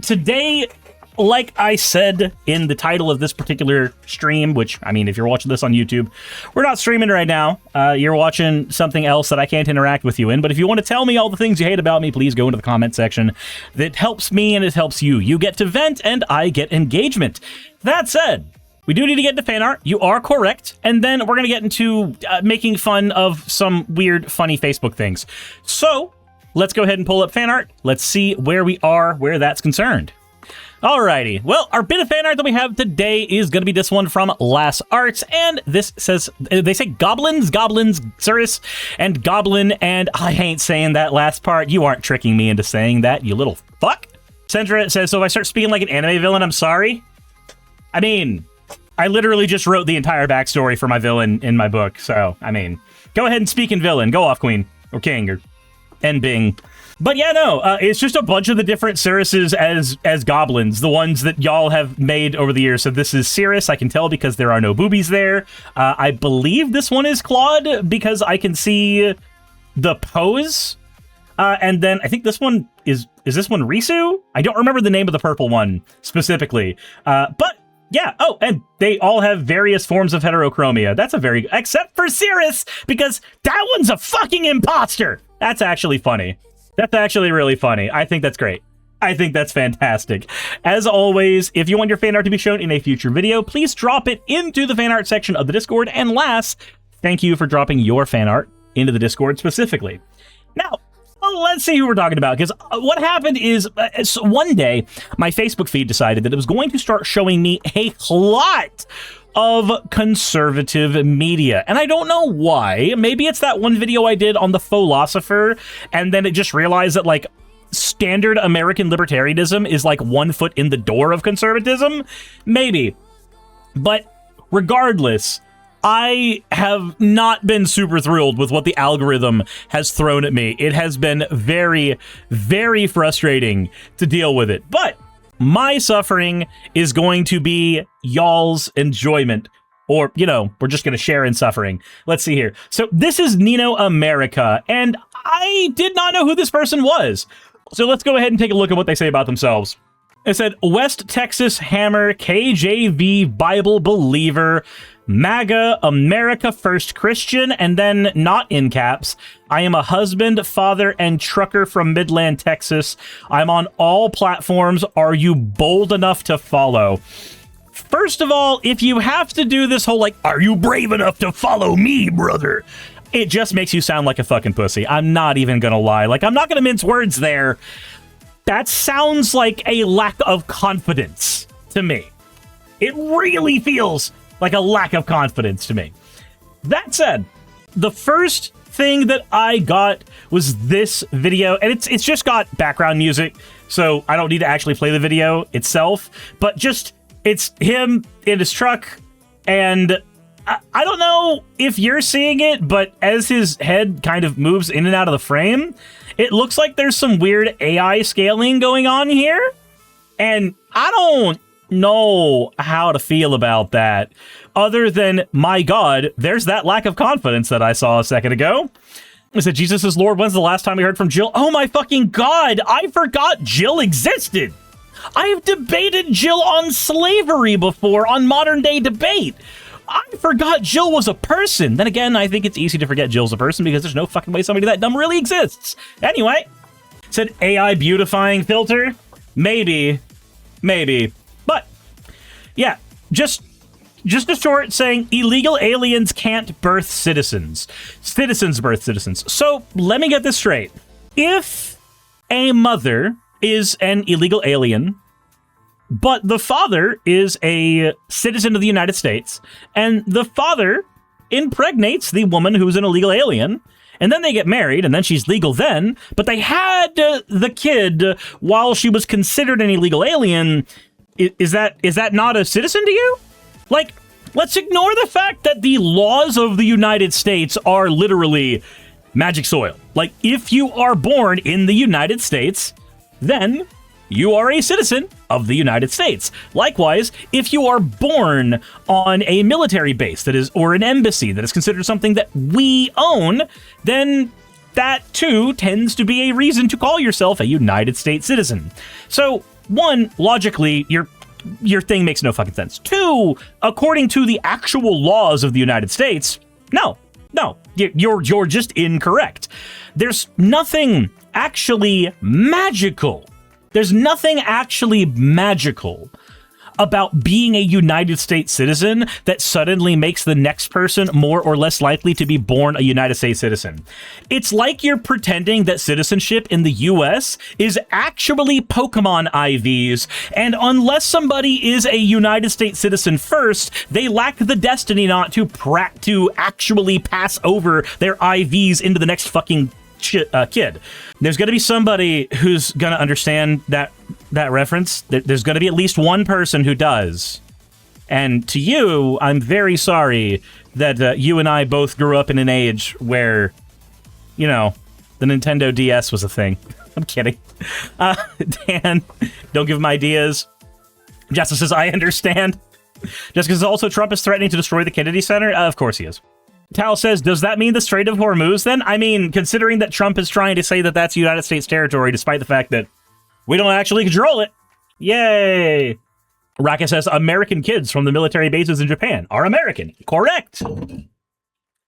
today, like I said in the title of this particular stream, which, I mean, if you're watching this on YouTube, we're not streaming right now. You're watching something else that I can't interact with you in. But if you want to tell me all the things you hate about me, please go into the comment section. That helps me and it helps you. You get to vent and I get engagement. That said, we do need to get into fan art. You are correct. And then we're going to get into making fun of some weird, funny Facebook things. So let's go ahead and pull up fan art. Let's see where we are, where that's concerned. Alrighty, well, our bit of fan art that we have today is going to be this one from Lass Arts, and this says, they say goblins, Suris, and goblin, and I ain't saying that last part. You aren't tricking me into saying that, you little fuck. Sandra says, so if I start speaking like an anime villain, I'm sorry? I mean, I literally just wrote the entire backstory for my villain in my book, so, I mean, go ahead and speak in villain. Go off, queen, or king, or N-Bing. But yeah, no, it's just a bunch of the different Surises as goblins, the ones that y'all have made over the years. So this is Suris, I can tell because there are no boobies there. I believe this one is Claude because I can see the pose. And then I think this one is this one Risu? I don't remember the name of the purple one specifically. But yeah, oh, and they all have various forms of heterochromia. That's except for Suris, because that one's a fucking imposter. That's actually funny. That's actually really funny. I think that's great. I think that's fantastic. As always, if you want your fan art to be shown in a future video, please drop it into the fan art section of the Discord. And last, thank you for dropping your fan art into the Discord specifically. Now, let's see who we're talking about, because what happened is one day, my Facebook feed decided that it was going to start showing me a lot of conservative media. And I don't know why. Maybe it's that one video I did on the philosopher, and then it just realized that, like, standard American libertarianism is, like, 1 foot in the door of conservatism. Maybe. But regardless, I have not been super thrilled with what the algorithm has thrown at me. It has been very, very frustrating to deal with it. But my suffering is going to be y'all's enjoyment, or, you know, we're just going to share in suffering. Let's see here. So this is Nino America, and I did not know who this person was. So let's go ahead and take a look at what they say about themselves. It said, West Texas Hammer, KJV Bible Believer, MAGA, America First Christian, and then not in caps. I am a husband, father, and trucker from Midland, Texas. I'm on all platforms. Are you bold enough to follow? First of all, if you have to do this whole, like, are you brave enough to follow me, brother? It just makes you sound like a fucking pussy. I'm not even gonna lie. Like, I'm not gonna mince words there. That sounds like a lack of confidence to me. It really feels like a lack of confidence to me. That said, the first thing that I got was this video, and it's just got background music, so I don't need to actually play the video itself, but just, it's him in his truck, and I don't know if you're seeing it, but as his head kind of moves in and out of the frame, it looks like there's some weird AI scaling going on here, and I don't know how to feel about that, other than, my God, there's that lack of confidence that I saw a second ago. I said, Jesus is Lord, when's the last time we heard from Jill? Oh my fucking God, I forgot Jill existed! I have debated Jill on slavery before, on Modern Day Debate! I forgot Jill was a person! Then again, I think it's easy to forget Jill's a person because there's no fucking way somebody that dumb really exists! Anyway, said AI beautifying filter? Maybe. But, yeah, just a short saying illegal aliens can't birth citizens. Citizens birth citizens. So, let me get this straight. If a mother is an illegal alien, but the father is a citizen of the United States, and the father impregnates the woman who's an illegal alien, and then they get married, and then she's legal then, but they had the kid while she was considered an illegal alien. Is that not a citizen to you? Like, let's ignore the fact that the laws of the United States are literally magic soil. Like, if you are born in the United States, then you are a citizen of the United States. Likewise, if you are born on a military base that is, or an embassy that is considered something that we own, then that too tends to be a reason to call yourself a United States citizen. So one, logically, your thing makes no fucking sense. Two, according to the actual laws of the United States, no, you're just incorrect. There's nothing actually magical. There's nothing actually magical about being a United States citizen that suddenly makes the next person more or less likely to be born a United States citizen. It's like you're pretending that citizenship in the US is actually Pokemon IVs, and unless somebody is a United States citizen first, they lack the destiny not to actually pass over their IVs into the next fucking kid. There's going to be somebody who's going to understand that reference. There's going to be at least one person who does. And to you, I'm very sorry that you and I both grew up in an age where, you know, the Nintendo DS was a thing. I'm kidding. Dan, don't give him ideas. Jessica says, I understand. Jessica says, also, Trump is threatening to destroy the Kennedy Center. Of course he is. Tal says, does that mean the Strait of Hormuz then? I mean, considering that Trump is trying to say that that's United States territory, despite the fact that we don't actually control it. Yay! Raka says, American kids from the military bases in Japan are American. Correct!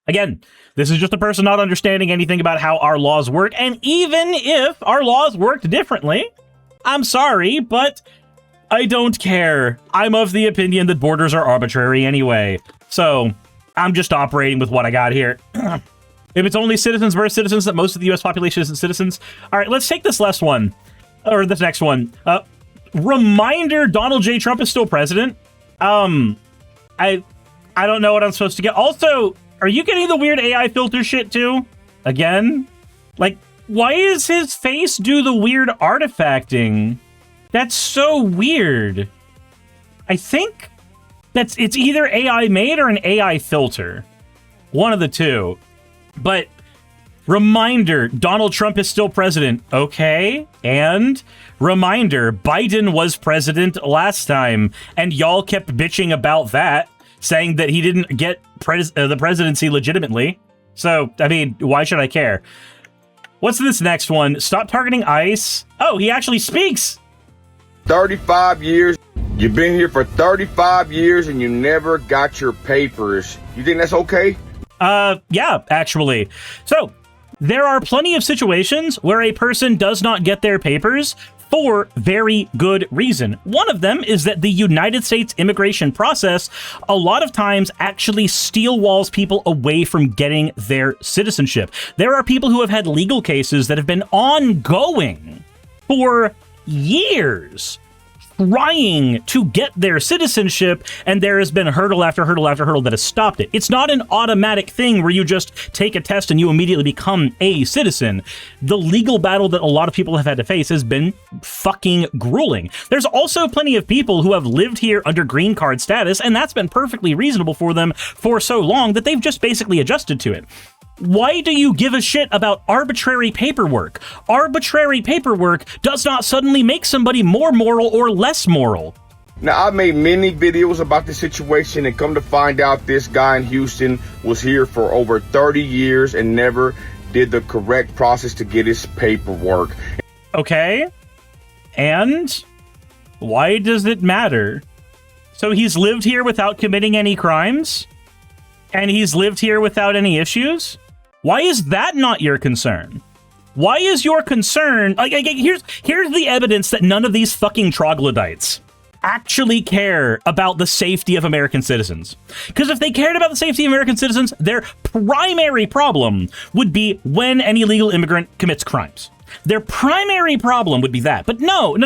Again, this is just a person not understanding anything about how our laws work, and even if our laws worked differently, I'm sorry, but I don't care. I'm of the opinion that borders are arbitrary anyway. So I'm just operating with what I got here. If it's only citizens versus citizens, that most of the U.S. population isn't citizens. All right, let's take this last one. Or this next one. Reminder, Donald J. Trump is still president. I don't know what I'm supposed to get. Also, are you getting the weird AI filter shit too? Again? Like, why is his face do the weird artifacting? That's so weird. I think it's either AI made or an AI filter. One of the two. But reminder, Donald Trump is still president. Okay. And reminder, Biden was president last time, and y'all kept bitching about that, saying that he didn't get the presidency legitimately. So, I mean, why should I care? What's this next one? Stop targeting ICE. Oh, he actually speaks. 35 years. You've been here for 35 years and you never got your papers. You think that's okay? Yeah, actually. So, there are plenty of situations where a person does not get their papers for very good reason. One of them is that the United States immigration process a lot of times actually steelwalls people away from getting their citizenship. There are people who have had legal cases that have been ongoing for years trying to get their citizenship, and there has been hurdle after hurdle after hurdle that has stopped it. It's not an automatic thing where you just take a test and you immediately become a citizen. The legal battle that a lot of people have had to face has been fucking grueling. There's also plenty of people who have lived here under green card status, and that's been perfectly reasonable for them for so long that they've just basically adjusted to it. Why do you give a shit about arbitrary paperwork? Arbitrary paperwork does not suddenly make somebody more moral or less moral. Now, I've made many videos about the situation, and come to find out this guy in Houston was here for over 30 years and never did the correct process to get his paperwork. Okay. And why does it matter? So he's lived here without committing any crimes? And he's lived here without any issues? Why is that not your concern? Why is your concern... Like, here's the evidence that none of these fucking troglodytes actually care about the safety of American citizens. Because if they cared about the safety of American citizens, their primary problem would be when an illegal immigrant commits crimes. Their primary problem would be that. But no.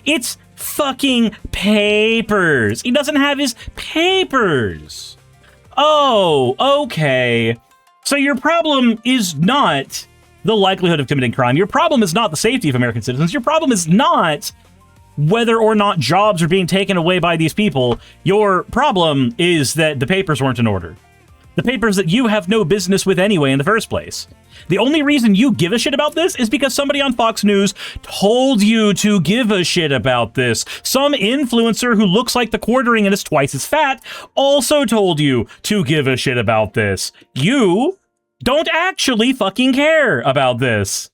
It's fucking papers. He doesn't have his papers. Oh, okay. So your problem is not the likelihood of committing crime. Your problem is not the safety of American citizens. Your problem is not whether or not jobs are being taken away by these people. Your problem is that the papers weren't in order. The papers that you have no business with anyway in the first place. The only reason you give a shit about this is because somebody on Fox News told you to give a shit about this. Some influencer who looks like the quartering and is twice as fat also told you to give a shit about this. You don't actually fucking care about this.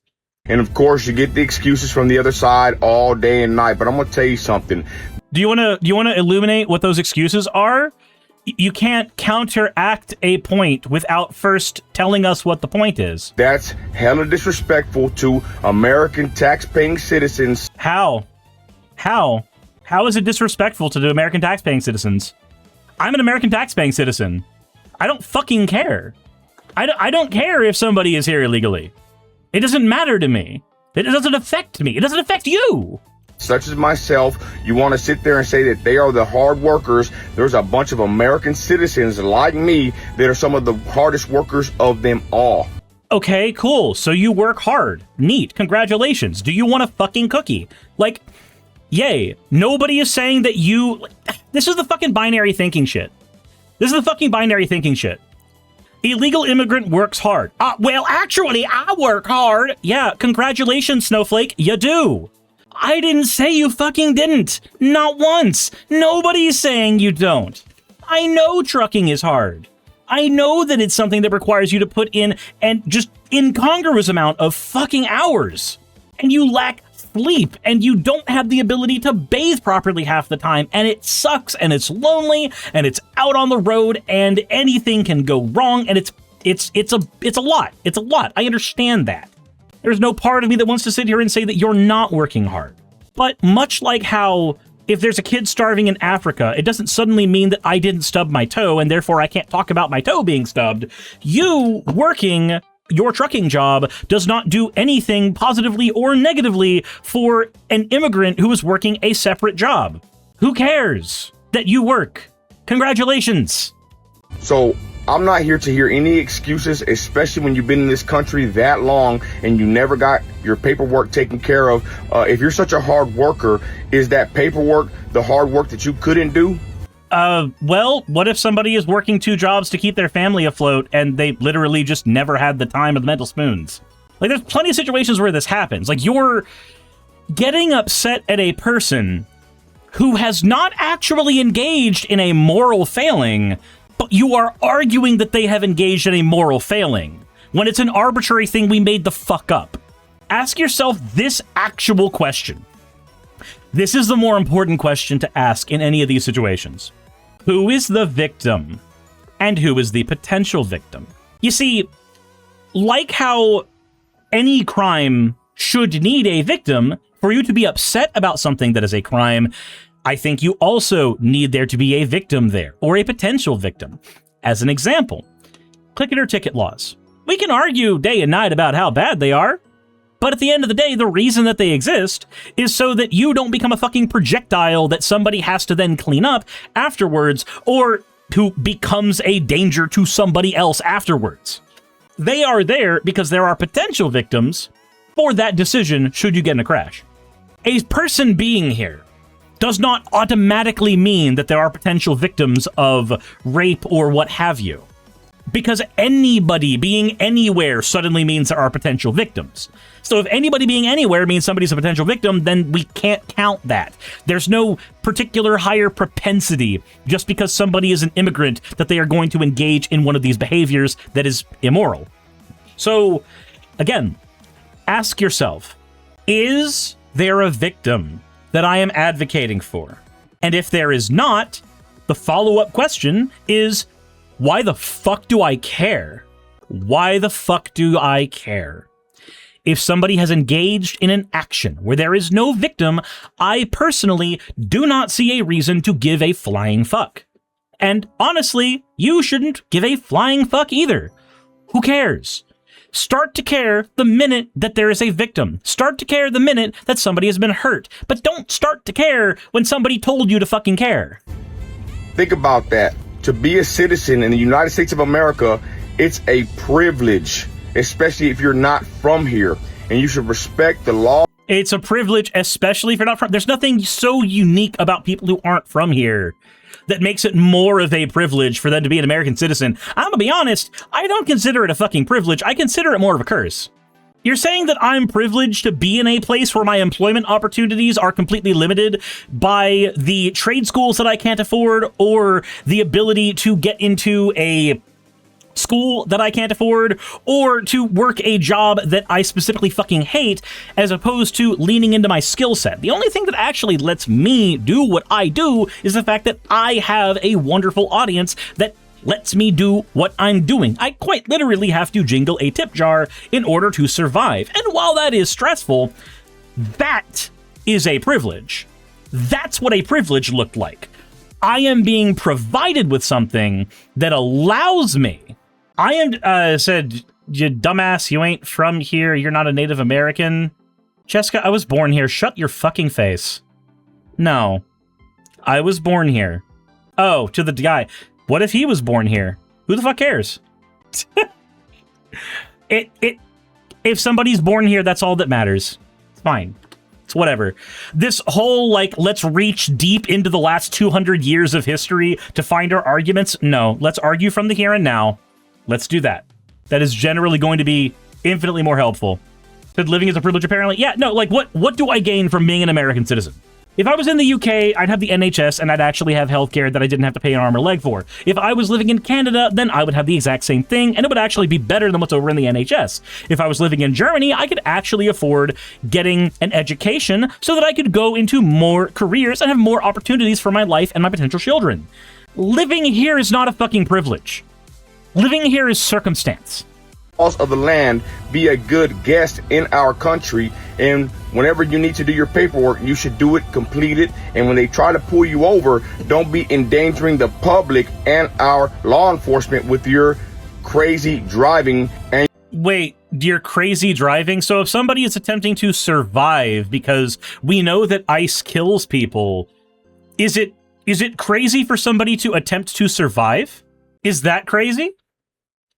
And of course, you get the excuses from the other side all day and night. But I'm gonna tell you something. Do you want to illuminate what those excuses are? You can't counteract a point without first telling us what the point is. That's hella disrespectful to American tax-paying citizens. How? How is it disrespectful to the American tax-paying citizens? I'm an American tax-paying citizen. I don't fucking care. I don't care if somebody is here illegally. It doesn't matter to me. It doesn't affect me. It doesn't affect you. Such as myself, you want to sit there and say that they are the hard workers. There's a bunch of American citizens like me that are some of the hardest workers of them all. Okay, cool. So you work hard. Neat. Congratulations. Do you want a fucking cookie? Like, yay. Nobody is saying that you... This is the fucking binary thinking shit. This is the fucking binary thinking shit. Illegal immigrant works hard. Well, actually, I work hard. Yeah, congratulations, Snowflake. You do. I didn't say you fucking didn't. Not once. Nobody's saying you don't. I know trucking is hard. I know that it's something that requires you to put in and just incongruous amount of fucking hours. And you lack sleep, and you don't have the ability to bathe properly half the time, and it sucks, and it's lonely, and it's out on the road, and anything can go wrong, and it's a lot. It's a lot. I understand that. There's no part of me that wants to sit here and say that you're not working hard. But much like how if there's a kid starving in Africa, it doesn't suddenly mean that I didn't stub my toe and therefore I can't talk about my toe being stubbed. You working your trucking job does not do anything positively or negatively for an immigrant who is working a separate job. Who cares that you work? Congratulations. So I'm not here to hear any excuses, especially when you've been in this country that long and you never got your paperwork taken care of. If you're such a hard worker, is that paperwork the hard work that you couldn't do? Well, what if somebody is working 2 jobs to keep their family afloat and they literally just never had the time or the mental spoons? Like, there's plenty of situations where this happens. Like, you're getting upset at a person who has not actually engaged in a moral failing, but you are arguing that they have engaged in a moral failing, when it's an arbitrary thing we made the fuck up. Ask yourself this actual question. This is the more important question to ask in any of these situations. Who is the victim? And who is the potential victim? You see, like how any crime should need a victim, for you to be upset about something that is a crime, I think you also need there to be a victim there, or a potential victim. As an example, click it or ticket laws. We can argue day and night about how bad they are, but at the end of the day, the reason that they exist is so that you don't become a fucking projectile that somebody has to then clean up afterwards, or who becomes a danger to somebody else afterwards. They are there because there are potential victims for that decision should you get in a crash. A person being here does not automatically mean that there are potential victims of rape or what have you. Because anybody being anywhere suddenly means there are potential victims. So if anybody being anywhere means somebody's a potential victim, then we can't count that. There's no particular higher propensity just because somebody is an immigrant that they are going to engage in one of these behaviors that is immoral. So, again, ask yourself, is there a victim that I am advocating for? And if there is not, the follow-up question is, why the fuck do I care? Why the fuck do I care? If somebody has engaged in an action where there is no victim, I personally do not see a reason to give a flying fuck. And honestly, you shouldn't give a flying fuck either. Who cares? Start to care the minute that there is a victim. Start to care the minute that somebody has been hurt. But don't start to care when somebody told you to fucking care. Think about that. To be a citizen in the United States of America, it's a privilege, especially if you're not from here, and you should respect the law. It's a privilege, especially if you're not from... There's nothing so unique about people who aren't from here that makes it more of a privilege for them to be an American citizen. I'm gonna be honest, I don't consider it a fucking privilege. I consider it more of a curse. You're saying that I'm privileged to be in a place where my employment opportunities are completely limited by the trade schools that I can't afford, or the ability to get into a school that I can't afford, or to work a job that I specifically fucking hate, as opposed to leaning into my skill set. The only thing that actually lets me do what I do is the fact that I have a wonderful audience that lets me do what I'm doing. I quite literally have to jingle a tip jar in order to survive. And while that is stressful, that is a privilege. That's what a privilege looked like. I am being provided with something that allows me. I am, said, you dumbass, you ain't from here, you're not a Native American. Jessica, I was born here. Shut your fucking face. No. I was born here. Oh, to the guy. What if he was born here? Who the fuck cares? If somebody's born here, that's all that matters. It's fine. It's whatever. This whole, like, let's reach deep into the last 200 years of history to find our arguments. No, let's argue from the here and now. Let's do that. That is generally going to be infinitely more helpful. But living is a privilege, apparently. Yeah, no, like, what do I gain from being an American citizen? If I was in the UK, I'd have the NHS and I'd actually have healthcare that I didn't have to pay an arm or leg for. If I was living in Canada, then I would have the exact same thing, and it would actually be better than what's over in the NHS. If I was living in Germany, I could actually afford getting an education so that I could go into more careers and have more opportunities for my life and my potential children. Living here is not a fucking privilege. Living here is circumstance. Of the land, be a good guest in our country, and whenever you need to do your paperwork, you should do it, complete it, and when they try to pull you over, don't be endangering the public and our law enforcement with your crazy driving. And wait, you're crazy driving? So if somebody is attempting to survive because we know that ice kills people, is it crazy for somebody to attempt to survive? Is that crazy?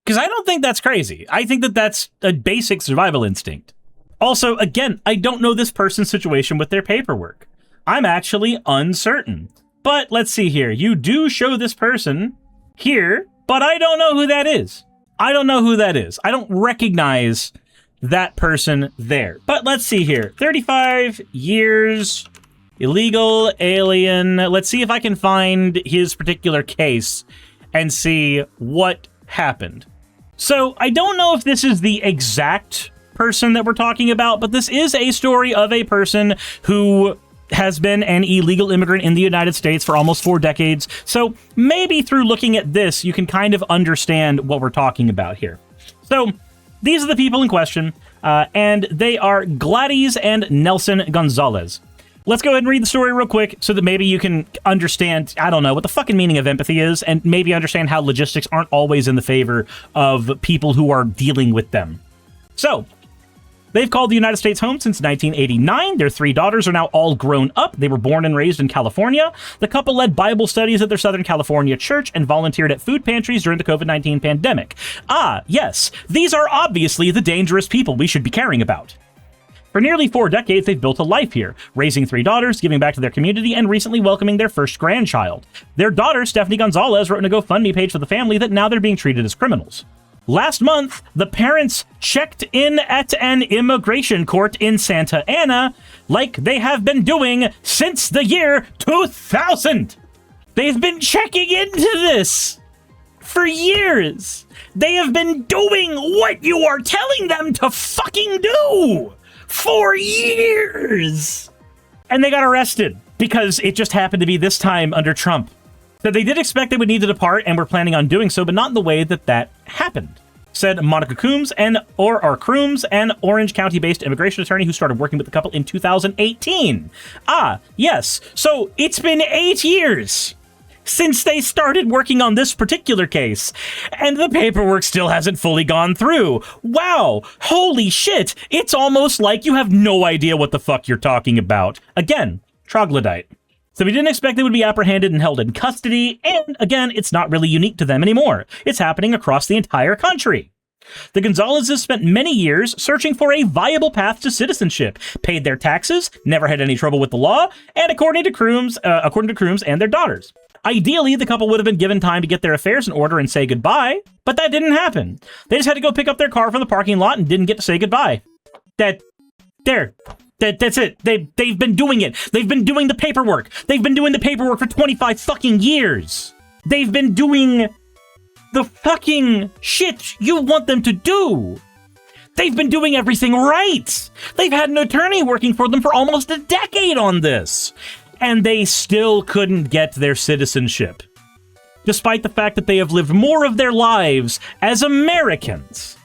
Because I don't think that's crazy. I think that that's a basic survival instinct. Also, again, I don't know this person's situation with their paperwork. I'm actually uncertain. But let's see here. You do show this person here, but I don't know who that is. I don't know who that is. I don't recognize that person there. But let's see here. 35 years, illegal alien. Let's see if I can find his particular case and see what happened. So I don't know if this is the exact person that we're talking about, but this is a story of a person who has been an illegal immigrant in the United States for almost 4 decades. So maybe through looking at this, you can kind of understand what we're talking about here. So these are the people in question, and they are Gladys and Nelson Gonzalez. Let's go ahead and read the story real quick so that maybe you can understand, I don't know, what the fucking meaning of empathy is, and maybe understand how logistics aren't always in the favor of people who are dealing with them. So, they've called the United States home since 1989. Their 3 daughters are now all grown up. They were born and raised in California. The couple led Bible studies at their Southern California church and volunteered at food pantries during the COVID-19 pandemic. Ah, yes, these are obviously the dangerous people we should be caring about. For nearly 4 decades, they've built a life here, raising 3 daughters, giving back to their community, and recently welcoming their first grandchild. Their daughter, Stephanie Gonzalez, wrote in a GoFundMe page for the family that now they're being treated as criminals. Last month, the parents checked in at an immigration court in Santa Ana like they have been doing since the year 2000. They've been checking into this for years. They have been doing what you are telling them to fucking do for years. And they got arrested because it just happened to be this time under Trump. So they did expect they would need to depart and were planning on doing so, but not in the way that happened, said Monica Coombs, an Orange County-based immigration attorney who started working with the couple in 2018. Ah, yes. So it's been 8 years since they started working on this particular case, and the paperwork still hasn't fully gone through. Wow, holy shit, it's almost like you have no idea what the fuck you're talking about. Again, troglodyte. So we didn't expect they would be apprehended and held in custody, and again, it's not really unique to them anymore. It's happening across the entire country. The Gonzalezes spent many years searching for a viable path to citizenship, paid their taxes, never had any trouble with the law, and according to Coombs and their daughters. Ideally, the couple would have been given time to get their affairs in order and say goodbye, but that didn't happen. They just had to go pick up their car from the parking lot and didn't get to say goodbye. That's it. They've been doing it. They've been doing the paperwork. They've been doing the paperwork for 25 fucking years. They've been doing the fucking shit you want them to do. They've been doing everything right. They've had an attorney working for them for almost a decade on this, and they still couldn't get their citizenship, despite the fact that they have lived more of their lives as Americans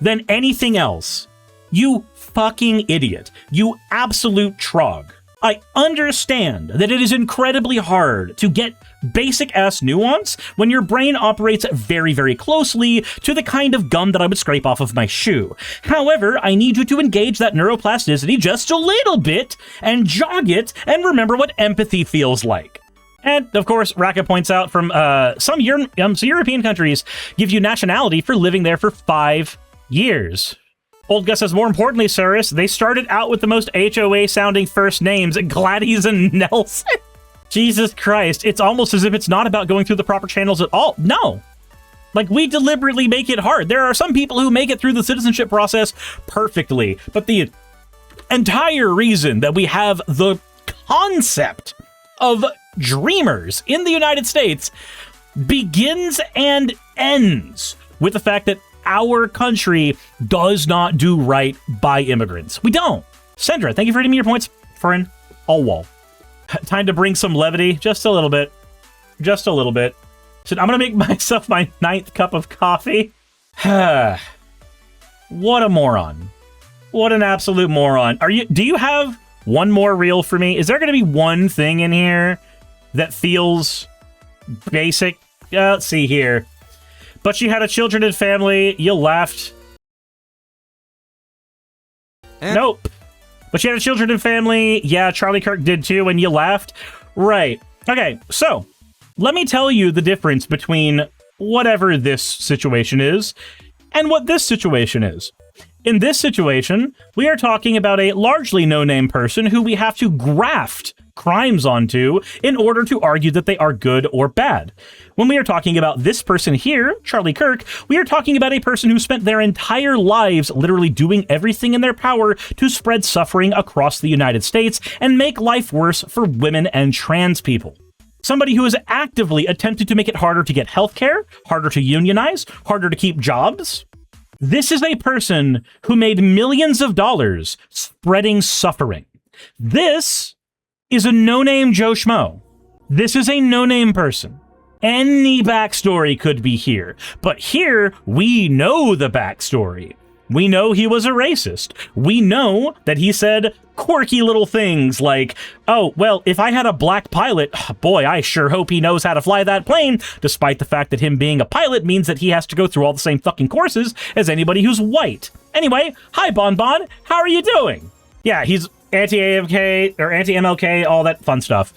than anything else. You fucking idiot. You absolute trog. I understand that it is incredibly hard to get basic-ass nuance when your brain operates very, very closely to the kind of gum that I would scrape off of my shoe. However, I need you to engage that neuroplasticity just a little bit and jog it and remember what empathy feels like. And, of course, Raka points out from some European countries give you nationality for living there for 5 years. Old Gus says, more importantly, Suris, they started out with the most HOA-sounding first names, Gladys and Nelson. Jesus Christ, it's almost as if it's not about going through the proper channels at all. No. Like, we deliberately make it hard. There are some people who make it through the citizenship process perfectly, but the entire reason that we have the concept of dreamers in the United States begins and ends with the fact that our country does not do right by immigrants. We don't. Sandra, thank you for reading me your points for an all wall. Time to bring some levity. Just a little bit. Just a little bit. So I'm going to make myself my 9th cup of coffee. What a moron. What an absolute moron. Do you have one more reel for me? Is there going to be one thing in here that feels basic? Let's see here. But she had a children and family. You laughed. Nope. But she had a children and family. Yeah, Charlie Kirk did too, and you laughed. Right. Okay, so let me tell you the difference between whatever this situation is and what this situation is. In this situation, we are talking about a largely no-name person who we have to graft crimes onto in order to argue that they are good or bad. When we are talking about this person here, Charlie Kirk, we are talking about a person who spent their entire lives literally doing everything in their power to spread suffering across the United States and make life worse for women and trans people. Somebody who has actively attempted to make it harder to get healthcare, harder to unionize, harder to keep jobs. This is a person who made millions of dollars spreading suffering. This is a no-name Joe Schmo. This is a no-name person. Any backstory could be here, but here we know the backstory. We know he was a racist. We know that he said quirky little things like, oh, well, if I had a black pilot, boy, I sure hope he knows how to fly that plane, despite the fact that him being a pilot means that he has to go through all the same fucking courses as anybody who's white. Anyway, hi, Bon Bon, how are you doing? Yeah, he's anti-AFK, or anti-MLK, all that fun stuff.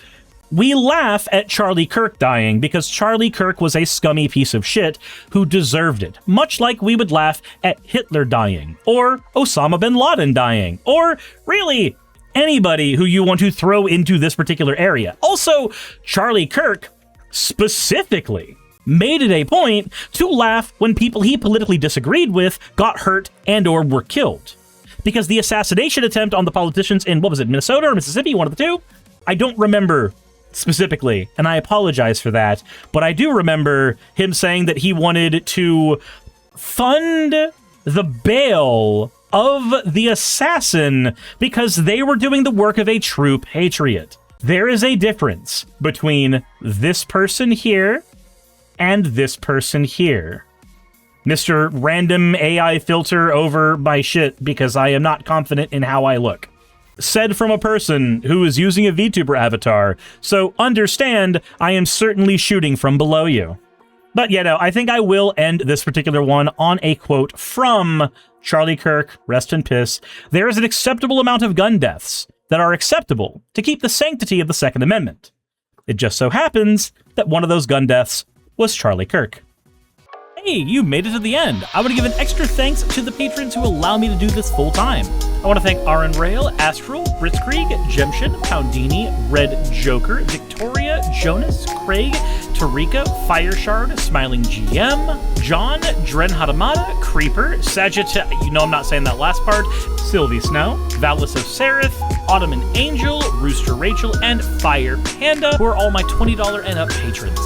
We laugh at Charlie Kirk dying because Charlie Kirk was a scummy piece of shit who deserved it, much like we would laugh at Hitler dying, or Osama bin Laden dying, or really anybody who you want to throw into this particular area. Also, Charlie Kirk specifically made it a point to laugh when people he politically disagreed with got hurt and or were killed. Because the assassination attempt on the politicians in, what was it, Minnesota or Mississippi, one of the two? I don't remember specifically, and I apologize for that, but I do remember him saying that he wanted to fund the bail of the assassin because they were doing the work of a true patriot. There is a difference between this person here and this person here. Mr. Random AI filter over my shit because I am not confident in how I look. Said from a person who is using a VTuber avatar, so understand I am certainly shooting from below you. But yeah, no, I think I will end this particular one on a quote from Charlie Kirk, rest in piss. There is an acceptable amount of gun deaths that are acceptable to keep the sanctity of the Second Amendment. It just so happens that one of those gun deaths was Charlie Kirk. Hey, you made it to the end. I want to give an extra thanks to the patrons who allow me to do this full time. I want to thank Aaron Rail, Astral, Britzkrieg, Jemshin, Poundini, Red Joker, Victoria, Jonas, Craig, Tarika, Fireshard, Smiling GM, John, Dren Hadamada, Creeper, Sagitta, you know I'm not saying that last part, Sylvie Snow, Valis of Seraph, Ottoman Angel, Rooster Rachel, and Fire Panda, who are all my $20 and up patrons.